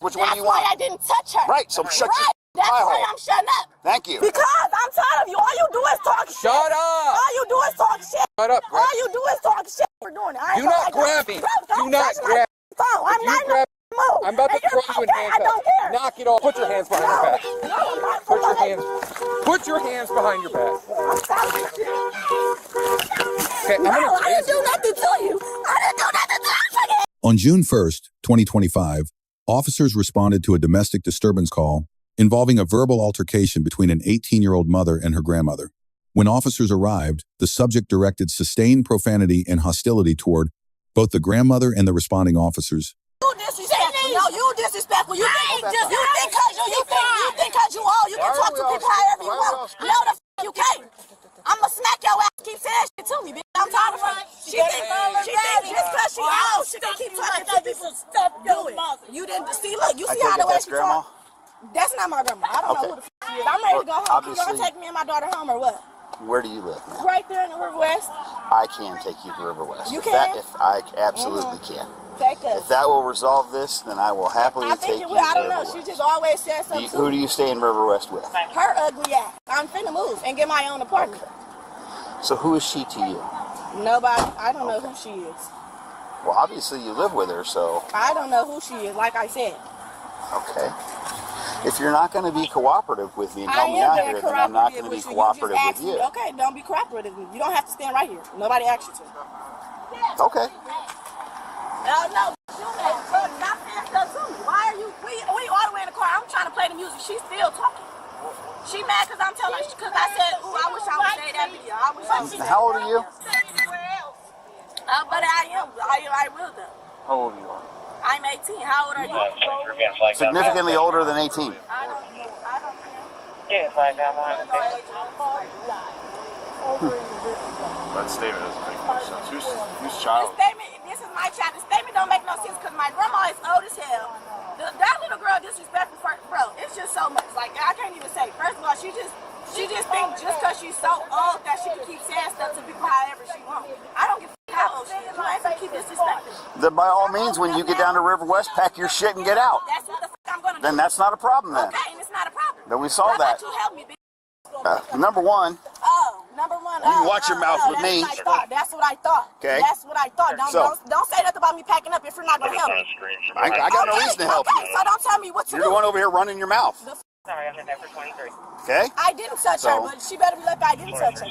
Which one do you want? That's why I didn't touch her. Right, so shut your That's why I'm shutting up. Thank you. Because I'm tired of you. All you do is talk shit. Shut up. All you do is talk shit. Shut up. All you do is talk shit. We're doing it. Do not grab me. Do not grab me. I'm not grab move. I'm about to throw you in handcuffs. I don't care. Knock it off. Put your hands behind your back. Put your hands behind your back. Okay, I'm gonna I didn't do nothing to you. I didn't do nothing to you. On June 1st, 2025, officers responded to a domestic disturbance call involving a verbal altercation between an 18-year-old mother and her grandmother. When officers arrived, the subject directed sustained profanity and hostility toward both the grandmother and the responding officers. You disrespectful. No, you disrespectful. You think because you old, you can talk to people however you want. No, the you can't. I'ma smack your ass. Keep saying shit to me, bitch. I'm tired of her. She think just because she old, she can keep talking to people. Do it. You didn't see. Look, you see how the way she talk. That's not my grandma. I don't know who the f she is. I'm ready to go home. You gonna take me and my daughter home or what? Where do you live, man? Right there in the River West. I can take you to River West. You can? If I absolutely can. Take us. If that will resolve this, then I will happily take you to River West. I don't know. She just always says something. Who do you stay in River West with? Her ugly ass. I'm finna move and get my own apartment. Okay. So who is she to you? Nobody. I don't know who she is. Well, obviously you live with her, so. I don't know who she is, like I said. Okay. If you're not going to be cooperative with me and help me out here, then I'm not going to be cooperative with you. Okay, don't be cooperative with me. You don't have to stand right here. Nobody asked you to. Okay. No, stop saying stuff to me. Why are you, we all the way in the car. I'm trying to play the music. She's still talking. She mad because I'm telling her, because I said, ooh, I wish I would say that video. I wish I would say that. How old are you? But I will though. How old are you? I'm 18. How old are you? Significantly older than 18. I don't care. Yeah, find out more. That statement doesn't make much sense. Whose child? This is my child. The statement don't make no sense because my grandma is old as hell. That little girl disrespectful, bro. It's just so much. Like, I can't even say. First of all, she just thinks just because she's so old that she can keep saying stuff to people however she wants. I don't give a how old she is. You ain't gonna keep disrespecting. Then by all means, when you get down to River West, pack your shit and get out. That's what the fuck I'm gonna do. Then that's not a problem then. Okay, and it's not a problem. Then we solve that. How about you help me, bitch? Number one. Number one. You watch your mouth with me. That's what I thought. Okay. That's what I thought. Don't say nothing about me packing up if you're not gonna help me. I got no reason to help you. So don't tell me what to do. You're the one over here running your mouth. Sorry, I'm in there for 23. Okay? I didn't touch her, but she better be lucky I didn't touch her.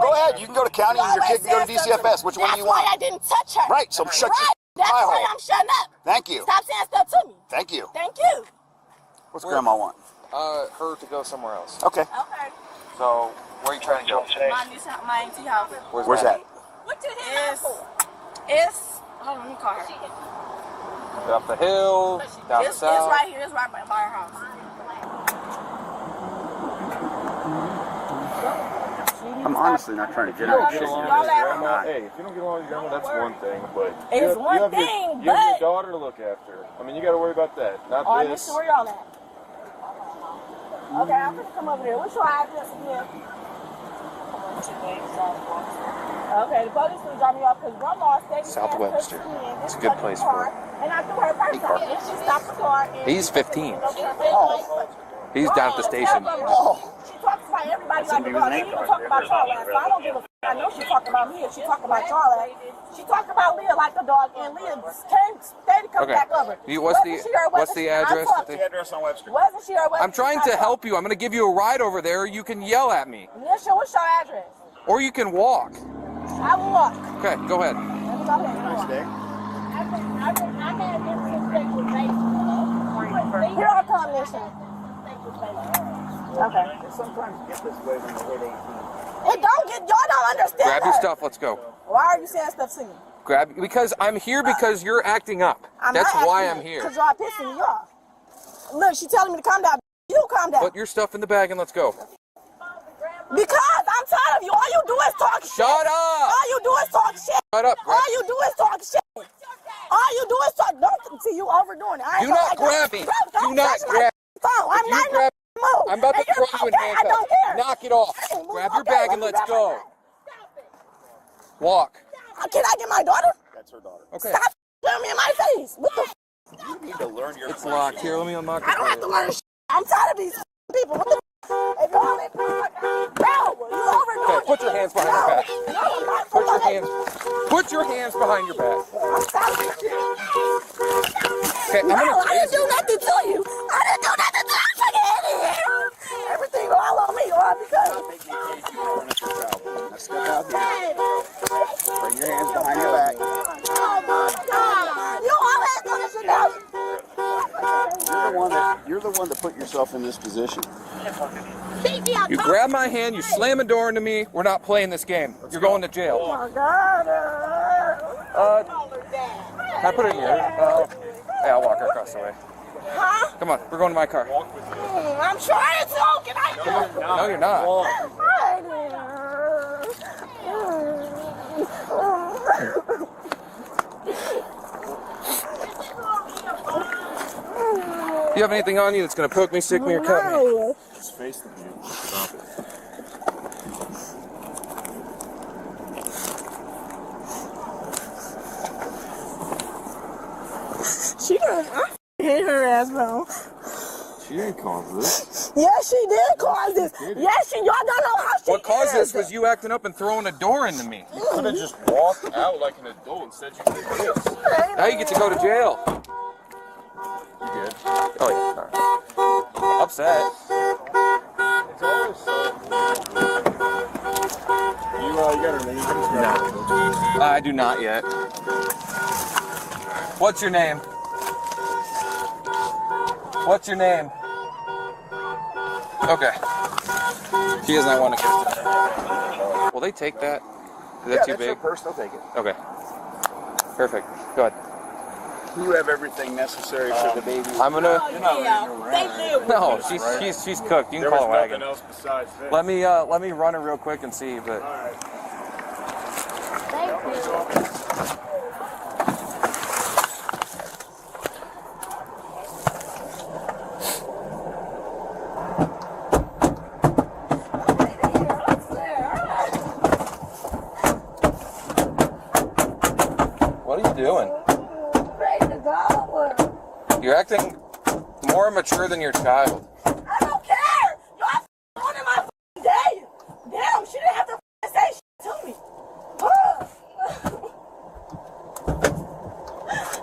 Go ahead. You can go to county and your kid can go to DCFS. Which one do you want? That's why I didn't touch her. Right. So shut your That's eye why hole. I'm shutting up. Thank you. Stop saying stuff to me. Thank you. Thank you. What's Grandma want? Her to go somewhere else. Okay. Okay. So, where are you trying to go? My auntie house. Where's that? What you here for? It's, hold on, let me call her. Up the hill, down the south. It's right here. It's right by her house. I'm honestly not trying to get Hey, out. if you don't get along with your grandma, that's one thing, but It's you one have thing, you have but your daughter to look after. I mean, you got to worry about that, not this. listen, where y'all at? Okay, I'm gonna come over there. What's your address again? Okay, the police will drop me off because Grandma stayed in South Webster. It's a good place for her. And I threw her purse out and she stopped the car. He's 15. He's down at the station. She talks about everybody like a dog. She even talk about y'all ass. So I don't give a f. I know she talking about me and she talking about y'all ass. She talked about Leah like a dog and Leah came steady come back over. What's the address? What's the address on Webster? Wasn't she or wasn't I'm trying to help you. I'm going to give you a ride over there. You can yell at me. What's your address? Or you can walk. I will walk. Okay, go ahead. Nice day. Here I come, listen. Okay. Sometimes get this way when you hit 18. Y'all don't understand. Grab your stuff. Let's go. Why are you saying stuff to me? Because I'm here because you're acting up. That's why I'm here. Because y'all pissing me off. Look, she's telling me to calm down. You calm down. Put your stuff in the bag and let's go. Because I'm tired of you. All you do is talk shit. Shut up. All you do is talk shit. Shut up. All you do is talk shit. All you do is talk. Don't see you overdoing it. Do not grab me. Do not grab me. I'm not going to move. I'm about to throw you in handcuffs. I don't care. Knock it off. Grab your bag and let's go. Walk. Can I get my daughter? That's her daughter. Okay. Stop staring me in my face. What the f? You need to learn your. It's locked. Here, let me unlock it. I don't have to learn shit. I'm tired of these people. What the if y'all ain't no, you overdoing Okay, put your hands behind your back. Put your hands. Put your hands behind your back. I'm tired of this shit. Okay, I'm No, gonna I didn't tase do you. nothing to you. I didn't do nothing to you. Fucking idiot. Everything all on me, all because. Now step out here. Bring your hands behind your back. Oh my God. You always do this shit now. You're the one that put yourself in this position. You grab my hand, you slam a door into me. We're not playing this game. You're going to jail. Oh my God. Can I put it in your? Yeah, I'll walk her across the way. Huh? Come on, we're going to my car. I'm trying to. Can I do it? No, you're not. Do you have anything on you that's going to poke me, stick me, or cut me? Just face the view. Stop it. She done. I hate her ass, bro. She didn't cause this. Yes, she did cause this. Yes, y'all don't know how she What caused is. this was you acting up and throwing a door into me. You could have just walked out like an adult. Instead, you did this. Now you get to go to jail. You good? Oh, yeah. Sorry. Upset. It's always so. You got her name? No. I do not yet. What's your name? What's your name? Okay. She does not want to get it. Will they take that? Is that too That's your big? purse. They'll take it. Okay. Perfect. Go ahead. You have everything necessary for the baby. I'm gonna. Yeah, No, she's cooked. You can There call a was wagon. nothing else besides this. Let me run it real quick and see. But what are you doing? You're acting more mature than your child. I don't care. Y'all ruining my day. Damn, she didn't have to say shit to me.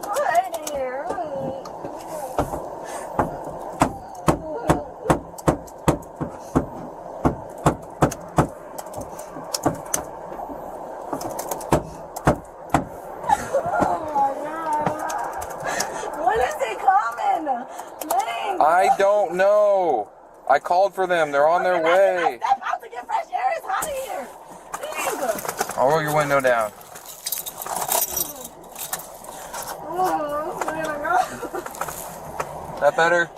I hate it here. When is he coming? Please. I don't know. I called for them. They're on their way. Step out to get fresh air. It's hot in here. Please. I'll roll your window down. Is that better?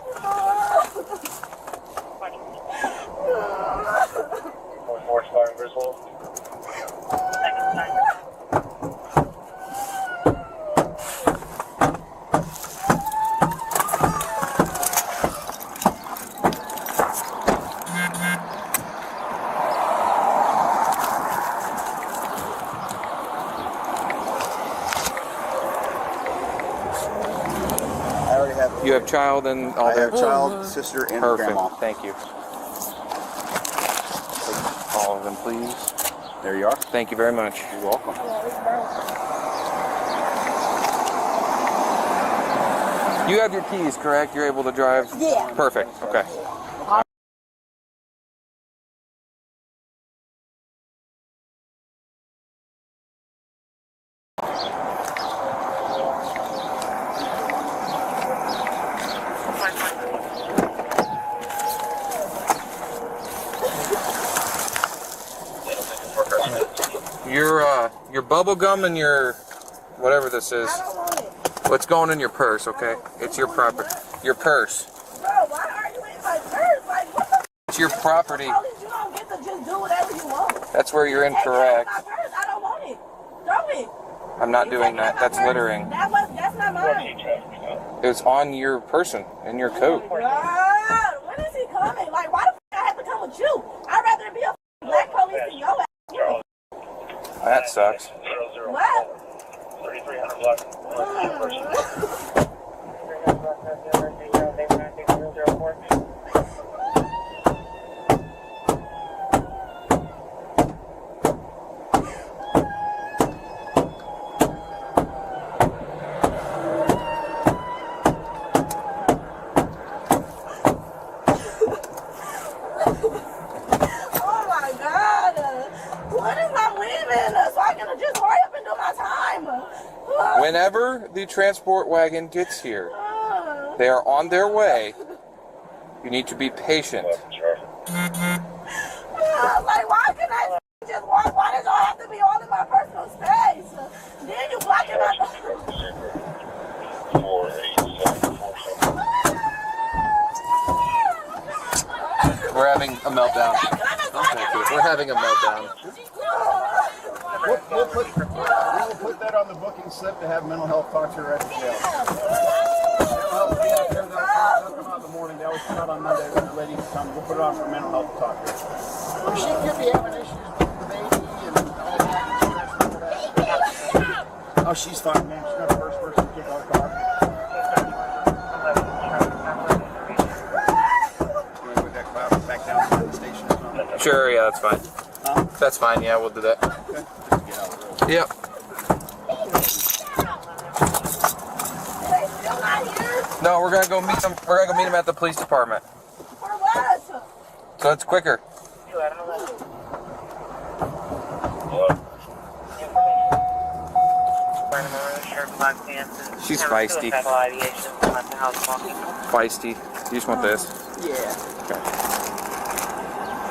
I already have. You have child and all I that? have child, sister, and Perfect. grandma. Thank you. All of them, please. There you are. Thank you very much. You're welcome. You have your keys, correct? You're able to drive? Yeah. Perfect. Okay. Your bubble gum and your whatever this is. I don't want it. What's going in your purse, okay? It's your property. Your purse. Bro, why are you in my purse? Like, what the It's your property. f***? You don't get to just do whatever you want. That's where you're Take care of incorrect. my purse. I don't want it. Throw it. I'm not You doing take care that. of my That's purse. littering. That's not mine. It was on your person, in your coat. God, when is he coming? Like, why the f*** I have to come with you? I'd rather be a black police than your ass. You. That sucks. What? 3300 block. airport. Oh my God. When is my leaving? So I can just hurry up and do my time. Whenever the transport wagon gets here, they are on their way. You need to be patient. Like, why can I just walk? Why does y'all have to be all in my personal space? Then you blocking my... We're having a meltdown. We're having a meltdown. We'll put that on the booking slip to have mental health talk to her at the jail. They'll come out in the morning. They always come out on Monday when the ladies come. We'll put it on for mental health talk to her. She could be having issues with the baby and all that. Oh, she's fine, man. She's not the first person to kick our car. Back down to the station. Sure, yeah, that's fine. That's fine, yeah, we'll do that. Okay. Yep. No, we're gonna go meet them. We're gonna go meet them at the police department. For what? So it's quicker. She's feisty. Feisty. You just want this? Yeah. Okay.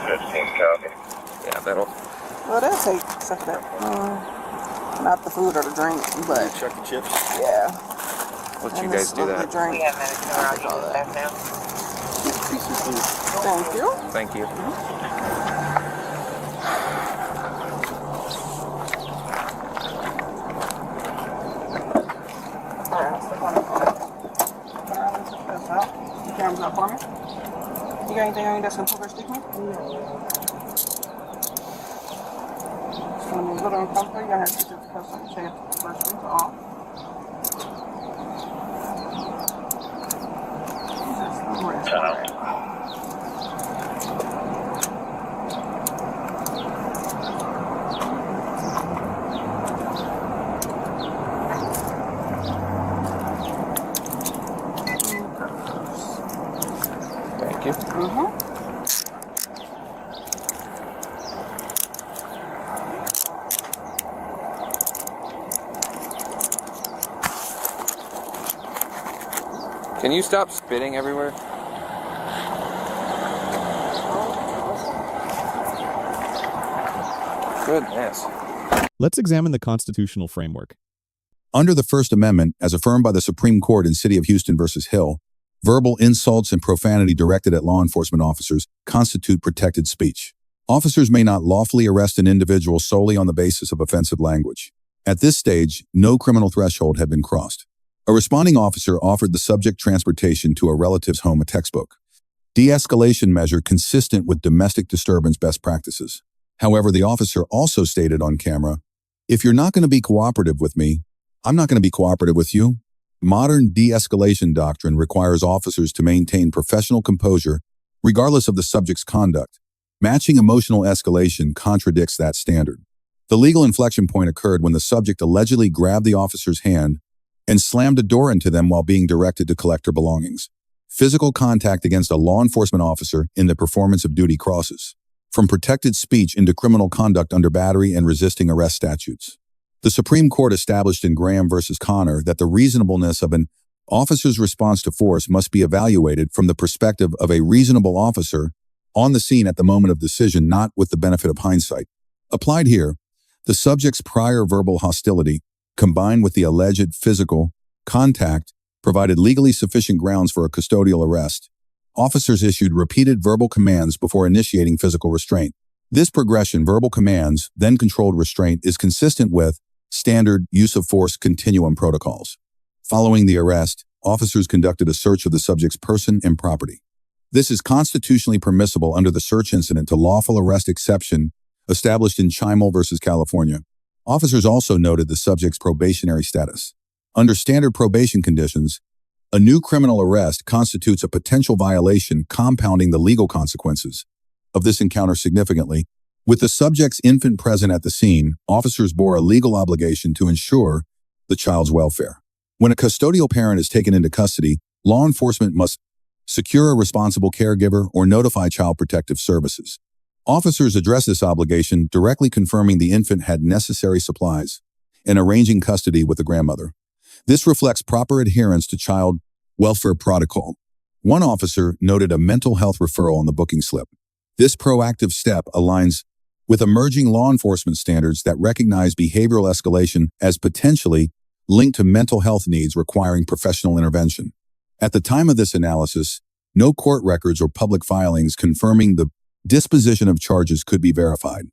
15 copy. Yeah, that'll. Well, they'll take some of that. Not the food or the drink, but Chuck the chips. yeah. Let you guys do that. Drink. We have medicine around you back now. Piece of food. Thank you. Thank you. Camera's up for me. You got anything on you that's gonna poke or stick me? No. It's gonna be a little uncomfortable. You're gonna have to get the custom check first things off. Thank you. Can you stop spitting everywhere? Goodness. Let's examine the constitutional framework. Under the First Amendment, as affirmed by the Supreme Court in City of Houston versus Hill, verbal insults and profanity directed at law enforcement officers constitute protected speech. Officers may not lawfully arrest an individual solely on the basis of offensive language. At this stage, no criminal threshold had been crossed. A responding officer offered the subject transportation to a relative's home, a textbook. De-escalation measure consistent with domestic disturbance best practices. However, the officer also stated on camera, "If you're not going to be cooperative with me, I'm not going to be cooperative with you." Modern de-escalation doctrine requires officers to maintain professional composure regardless of the subject's conduct. Matching emotional escalation contradicts that standard. The legal inflection point occurred when the subject allegedly grabbed the officer's hand and slammed a door into them while being directed to collect her belongings. Physical contact against a law enforcement officer in the performance of duty crosses from protected speech into criminal conduct under battery and resisting arrest statutes. The Supreme Court established in Graham versus Connor that the reasonableness of an officer's response to force must be evaluated from the perspective of a reasonable officer on the scene at the moment of decision, not with the benefit of hindsight. Applied here, the subject's prior verbal hostility, combined with the alleged physical contact, provided legally sufficient grounds for a custodial arrest. Officers issued repeated verbal commands before initiating physical restraint. This progression, verbal commands, then controlled restraint, is consistent with standard use of force continuum protocols. Following the arrest, officers conducted a search of the subject's person and property. This is constitutionally permissible under the search incident to lawful arrest exception established in Chimel versus California. Officers also noted the subject's probationary status. Under standard probation conditions, A new criminal arrest constitutes a potential violation, compounding the legal consequences of this encounter significantly. With the subject's infant present at the scene, officers bore a legal obligation to ensure the child's welfare. When a custodial parent is taken into custody, law enforcement must secure a responsible caregiver or notify Child Protective Services. Officers address this obligation, directly confirming the infant had necessary supplies and arranging custody with the grandmother. This reflects proper adherence to child welfare protocol. One officer noted a mental health referral on the booking slip. This proactive step aligns with emerging law enforcement standards that recognize behavioral escalation as potentially linked to mental health needs requiring professional intervention. At the time of this analysis, no court records or public filings confirming the disposition of charges could be verified.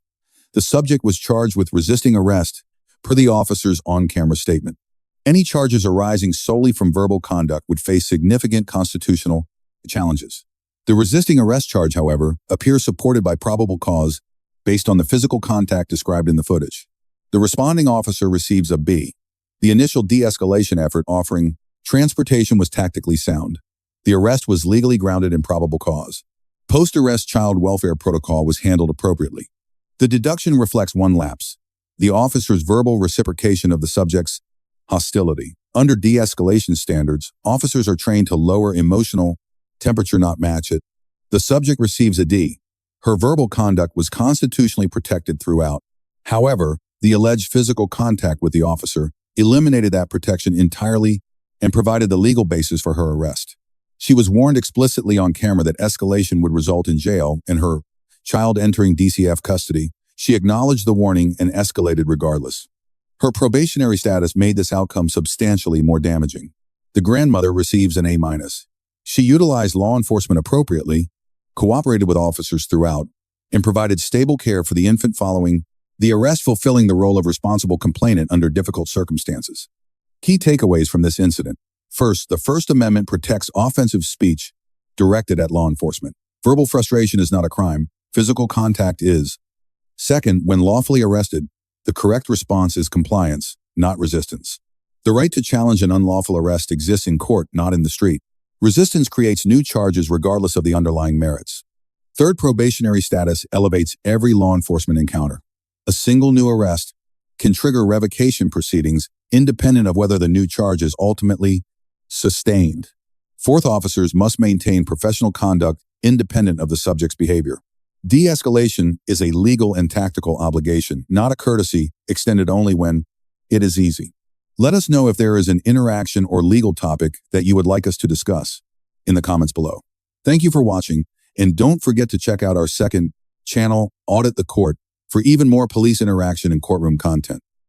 The subject was charged with resisting arrest per the officer's on-camera statement. Any charges arising solely from verbal conduct would face significant constitutional challenges. The resisting arrest charge, however, appears supported by probable cause based on the physical contact described in the footage. The responding officer receives a B. The initial de-escalation effort offering transportation was tactically sound. The arrest was legally grounded in probable cause. Post-arrest child welfare protocol was handled appropriately. The deduction reflects one lapse: the officer's verbal reciprocation of the subject's hostility. Under de-escalation standards, officers are trained to lower emotional temperature, not match it. The subject receives a D. Her verbal conduct was constitutionally protected throughout. However, the alleged physical contact with the officer eliminated that protection entirely and provided the legal basis for her arrest. She was warned explicitly on camera that escalation would result in jail and her child entering DCF custody. She acknowledged the warning and escalated regardless. Her probationary status made this outcome substantially more damaging. The grandmother receives an A-. She utilized law enforcement appropriately, cooperated with officers throughout, and provided stable care for the infant following the arrest, fulfilling the role of responsible complainant under difficult circumstances. Key takeaways from this incident. First, the First Amendment protects offensive speech directed at law enforcement. Verbal frustration is not a crime. Physical contact is. Second, when lawfully arrested, the correct response is compliance, not resistance. The right to challenge an unlawful arrest exists in court, not in the street. Resistance creates new charges regardless of the underlying merits. Third, probationary status elevates every law enforcement encounter. A single new arrest can trigger revocation proceedings independent of whether the new charge is ultimately sustained. Fourth, officers must maintain professional conduct independent of the subject's behavior. De-escalation is a legal and tactical obligation, not a courtesy extended only when it is easy. Let us know if there is an interaction or legal topic that you would like us to discuss in the comments below. Thank you for watching, and don't forget to check out our second channel, Audit the Court, for even more police interaction and courtroom content.